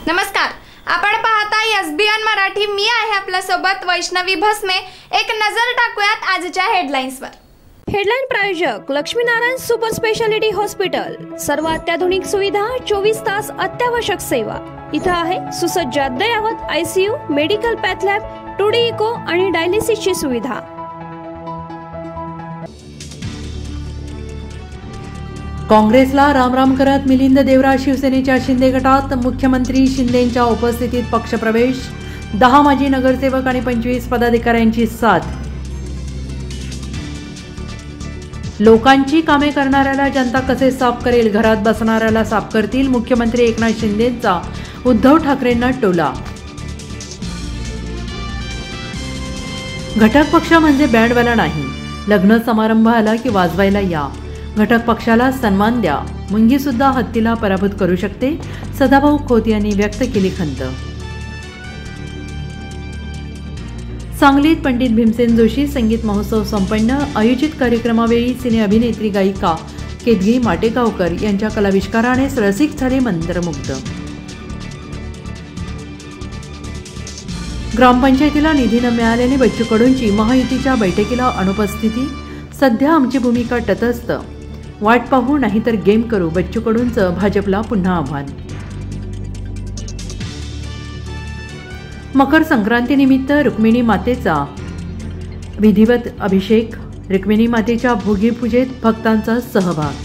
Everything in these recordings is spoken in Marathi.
नमस्कार, आपण पाहता एसबीएन मराठी। मी आहे आपल्या सोबत वैष्णवी भस्मे। एक नजर टाकूयात आजच्या हेडलाईन्सवर। हेडलाईन प्रायोजक लक्ष्मीनारायण सुपर स्पेशालिटी हॉस्पिटल। सर्व अत्याधुनिक सुविधा, 24 तास अत्यावश्यक सेवा। इथं आहे सुसज्ज अद्ययावत ICU, medical path lab, 2D echo आणि डायलिसिसची सुविधा। काँग्रेसला रामराम करत मिलिंद देवरा शिवसेनेच्या शिंदे गटात। मुख्यमंत्री शिंदेंच्या उपस्थितीत पक्षप्रवेश। 10 माजी नगरसेवक आणि 25 पदाधिकाऱ्यांची साथ। लोकांची कामे करणाऱ्याला जनता कसे साफ करेल, घरात बसणाऱ्याला साफ करतील, मुख्यमंत्री एकनाथ शिंदेंचा उद्धव ठाकरेंना टोला। घटक पक्ष म्हणजे बँडवाला नाही, लग्न समारंभ आला की वाजवायला या। घटक पक्षाला सन्मान द्या, मुंगी सुद्धा हत्तीला पराभूत करू शकते, सदाभाऊ खोत यांनी व्यक्त केली खंत। सांगलीत पंडित भीमसेन जोशी संगीत महोत्सव संपन्न। आयोजित कार्यक्रमावेळी सिने अभिनेत्री गायिका केतकी माटेगावकर यांच्या कलाविष्काराने रसिक झाले मंत्रमुग्ध। ग्रामपंचायतीला निधी न मिळाल्याने बच्चू कडूंची महायुतीच्या बैठकीला अनुपस्थिती। सध्या आमची भूमिका तटस्थ, वाट पाहू नाहीतर गेम करू, बच्चू कडूंचं भाजपला पुन्हा आव्हान। मकर संक्रांतीनिमित्त रुक्मिणी मातेचा विधिवत अभिषेक। रुक्मिणी मातेच्या भोगी पूजेत भक्तांचा सहभाग।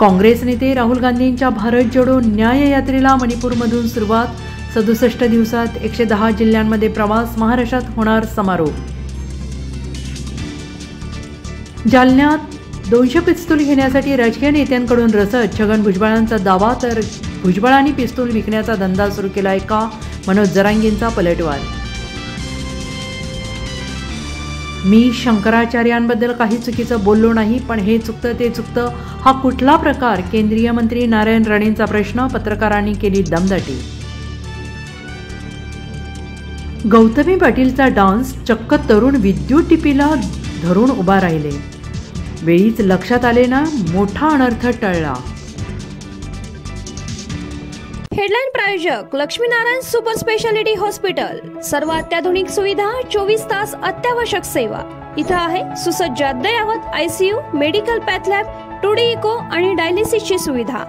काँग्रेस नेते राहुल गांधींच्या भारत जोडो न्याय यात्रेला मणिपूरमधून सुरुवात। 67 दिवसात 110 जिल्ह्यांमध्ये प्रवास, महाराष्ट्रात होणार समारोप। जालन्यात 200 पिस्तूल घेण्यासाठी राजकीय नेत्यांकडून रसद। छगन भुजबळांचा दावा, तर भुजबळांनी पिस्तूल विकण्याचा धंदा सुरू केलाय का, मनोज जरांगेंचा पलटवार। मी शंकराचार्यांबद्दल काही चुकीचं बोललो नाही, पण हे चुकतं ते चुकतं हा कुठला प्रकार, केंद्रीय मंत्री नारायण राणेंचा प्रश्न। पत्रकारांनी केली दमदाटी। गौतमी पाटीलचा डान्स, चक्क तरुण विद्युत टिपीला धरून उभा राहिले, वेळीच लक्षात आले ना, मोठा अनर्थ टळला। हेडलाईन प्रायोजक लक्ष्मीनारायण सुपर स्पेशालिटी हॉस्पिटल। सर्व अत्याधुनिक सुविधा, 24 तास अत्यावश्यक सेवा। इथं आहे सुसज्ज अद्ययावत ICU, medical path lab, 2D echo आणि डायलिसिसची सुविधा।